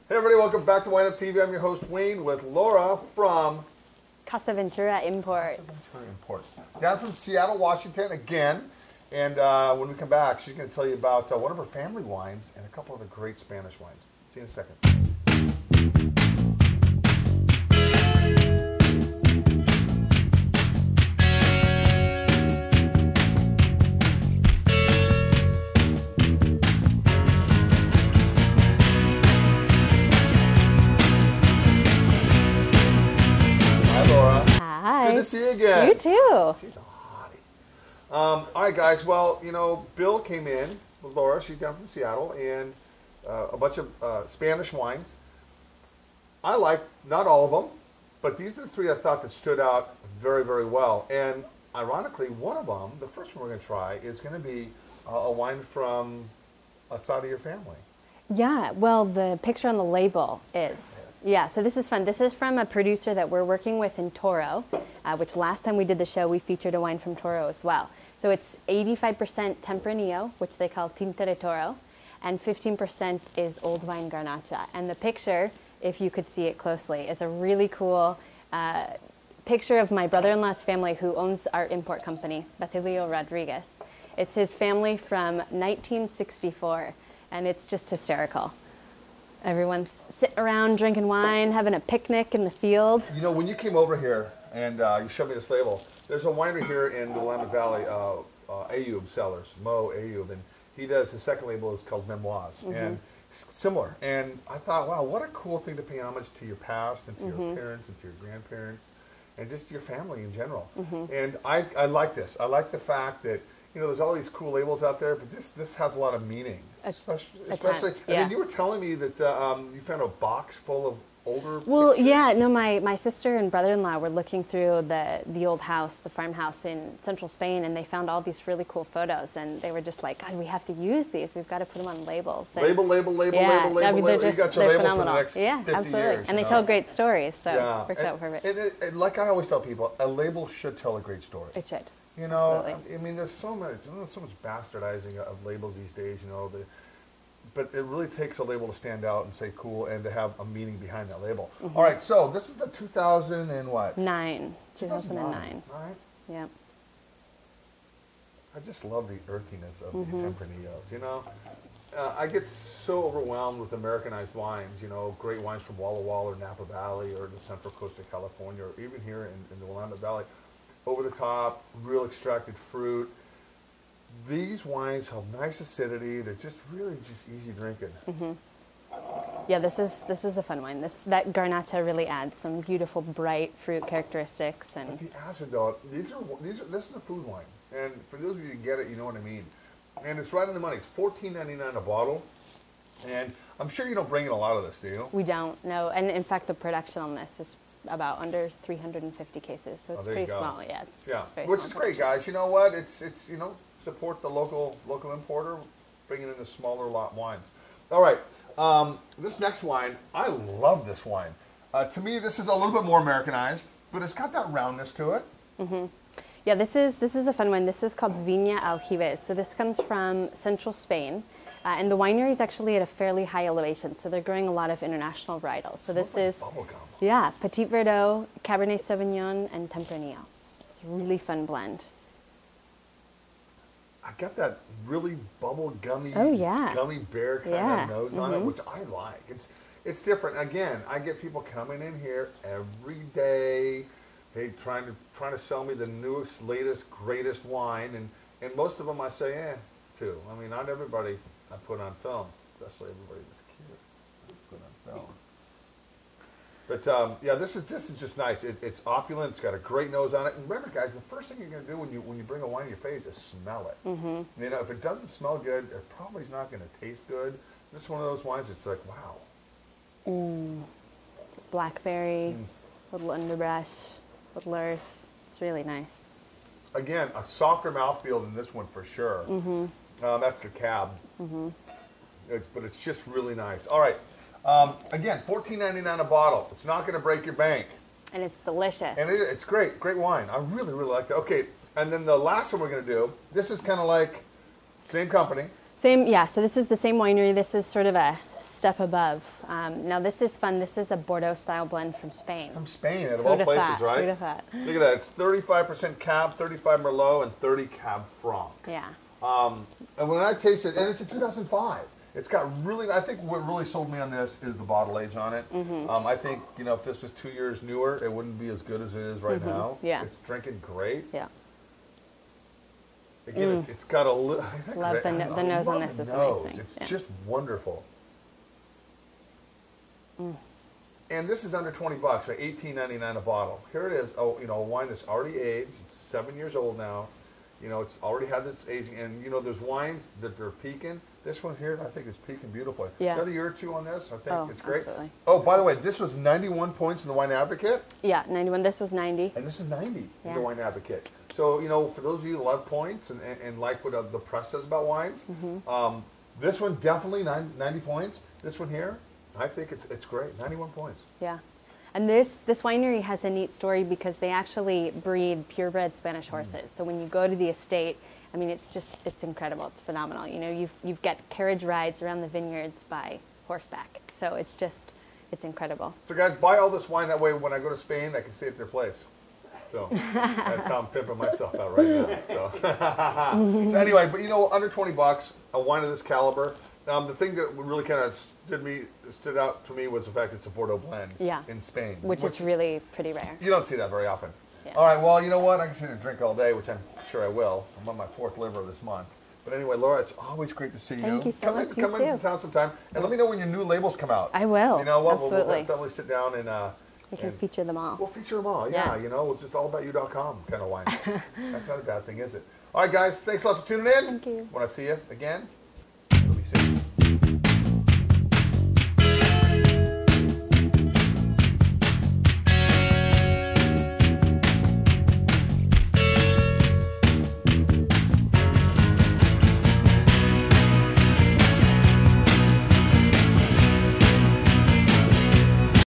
Hey everybody, welcome back to Wine Up TV. I'm your host Wayne with Laura from CasaVenturaImports. Imports. Down from Seattle, Washington again. And when we come back, she's going to tell you about one of her family wines and a couple of the great Spanish wines. See you in a second. Good to see you again. You too. She's a hottie. All right, guys. Well, you know, Bill came in with Laura. She's down from Seattle, and a bunch of Spanish wines. I like not all of them, but these are the three I thought that stood out very, very well. And ironically, one of them, the first one we're going to try, is going to be a wine from a side of your family. Yeah, well, the picture on the label is. Yeah, so this is fun. This is from a producer that we're working with in Toro, which last time we did the show, we featured a wine from Toro as well. So it's 85% Tempranillo, which they call Tinta de Toro, and 15% is Old Vine Garnacha. And the picture, if you could see it closely, is a really cool picture of my brother-in-law's family who owns our import company, Basilio Rodriguez. It's his family from 1964, and it's just hysterical. Everyone's sitting around drinking wine, having a picnic in the field. You know, when you came over here and you showed me this label, there's a winery here in the Willamette Valley, Ayub Cellars, Mo Ayub, and he does, his second label is called Memoirs, and similar. And I thought, wow, what a cool thing to pay homage to your past and to your parents and to your grandparents and just your family in general. And I like this. I like the fact that, you know, there's all these cool labels out there, but this has a lot of meaning. Especially, and then you were telling me that you found a box full of older pictures. Yeah, no, my sister and brother-in-law were looking through the old house, the farmhouse in central Spain, and they found all these really cool photos, and they were just like, God, we have to use these. We've got to put them on labels. And label. You got your label for the next 50 absolutely. years. And they tell great stories, so it worked out perfect. And like I always tell people, a label should tell a great story. It should. You know, absolutely. I mean, there's so much bastardizing of labels these days, you know, but it really takes a label to stand out and say cool and to have a meaning behind that label. All right, so this is the 2000 and what? 2009. All right. Yeah. I just love the earthiness of these Tempranillos, you know. I get so overwhelmed with Americanized wines, you know, great wines from Walla Walla or Napa Valley or the Central Coast of California or even here in the Willamette Valley. Over the top, real extracted fruit. These wines have nice acidity. They're just really just easy drinking. Yeah, this is a fun wine. That Garnacha really adds some beautiful bright fruit characteristics. And but the acid though, this is a food wine, and for those of you who get it, you know what I mean. And it's right on the money. It's $14.99 a bottle, and I'm sure you don't bring in a lot of this, do you? We don't, no. And in fact, the production on this is about under 350 cases, so it's pretty small. Yeah, it's very which small is great, guys. You know what? It's you know, support the local importer, bringing in the smaller lot wines. All right, this next wine, I love this wine. To me, this is a little bit more Americanized, but it's got that roundness to it. Yeah, this is a fun one. This is called Viña Aljibes. So this comes from central Spain. And the winery is actually at a fairly high elevation, so they're growing a lot of international varietals. So this is, Petit Verdot, Cabernet Sauvignon, and Tempranillo. It's a really fun blend. I got that really bubble gummy, gummy bear kind of nose on it, which I like. It's different. Again, I get people coming in here every day, hey, trying to sell me the newest, latest, greatest wine, and most of them I say, too. I mean, not everybody I put on film, especially everybody that's cute. I put on film. But yeah, this is just nice. It's opulent. It's got a great nose on it. And remember, guys, the first thing you're going to do when you bring a wine in your face is smell it. You know, if it doesn't smell good, it probably is not going to taste good. This is one of those wines. It's like, wow. Blackberry, little underbrush, little earth. It's really nice. Again, a softer mouthfeel than this one for sure. That's the cab. But it's just really nice. All right. Again, $14.99 a bottle. It's not going to break your bank. And it's delicious. And it's great. Great wine. I really, really like that. Okay. And then the last one we're going to do, this is kind of like same company. Same, yeah, so this is the same winery. This is sort of a step above. Now this is fun. This is a Bordeaux style blend from Spain. From Spain, out of all places, right? Who'd have thought? Look at that. It's 35% Cab, 35 Merlot, and 30 Cab Franc. Yeah. And when I taste it, and it's a 2005. It's got really, I think what really sold me on this is the bottle age on it. I think, you know, if this was 2 years newer, it wouldn't be as good as it is right now. Yeah. It's drinking great. Yeah. Again, it's got a little... Love the nose on this is amazing. It's just wonderful. And this is under 20 bucks, like $18.99 a bottle. Here it is, you know, a wine that's already aged. It's 7 years old now. You know, it's already had its aging. And, you know, there's wines that they're peaking. This one here, I think, is peaking beautifully. Yeah. Another year or two on this, I think it's great. Absolutely. Oh, by the way, this was 91 points in the Wine Advocate. Yeah, 91. This was 90. And this is 90 in the Wine Advocate. So, you know, for those of you who love points and like what the press says about wines, this one definitely 90 points. This one here, I think it's great. 91 points. Yeah. And this winery has a neat story because they actually breed purebred Spanish horses. So when you go to the estate, I mean, it's incredible. It's phenomenal. You know, you've got carriage rides around the vineyards by horseback. So it's incredible. So guys, buy all this wine. That way when I go to Spain, I can stay at their place. So that's how I'm pimping myself out right now. So anyway, but you know, under 20 bucks, a wine of this caliber. The thing that really kind of stood out to me was the fact it's a Bordeaux blend in Spain. Which is really pretty rare. You don't see that very often. Yeah. All right, well, you know what? I can sit here and drink all day, which I'm sure I will. I'm on my 4th liver this month. But anyway, Laura, it's always great to see you. Thank you so much. Come into town sometime, and let me know when your new labels come out. I will. You know what? Absolutely. We'll definitely sit down and... we can feature them all. We'll feature them all, yeah. You know, just allaboutYou.com kind of wine. That's not a bad thing, is it? All right, guys, thanks a lot for tuning in. Thank you. When I see you again,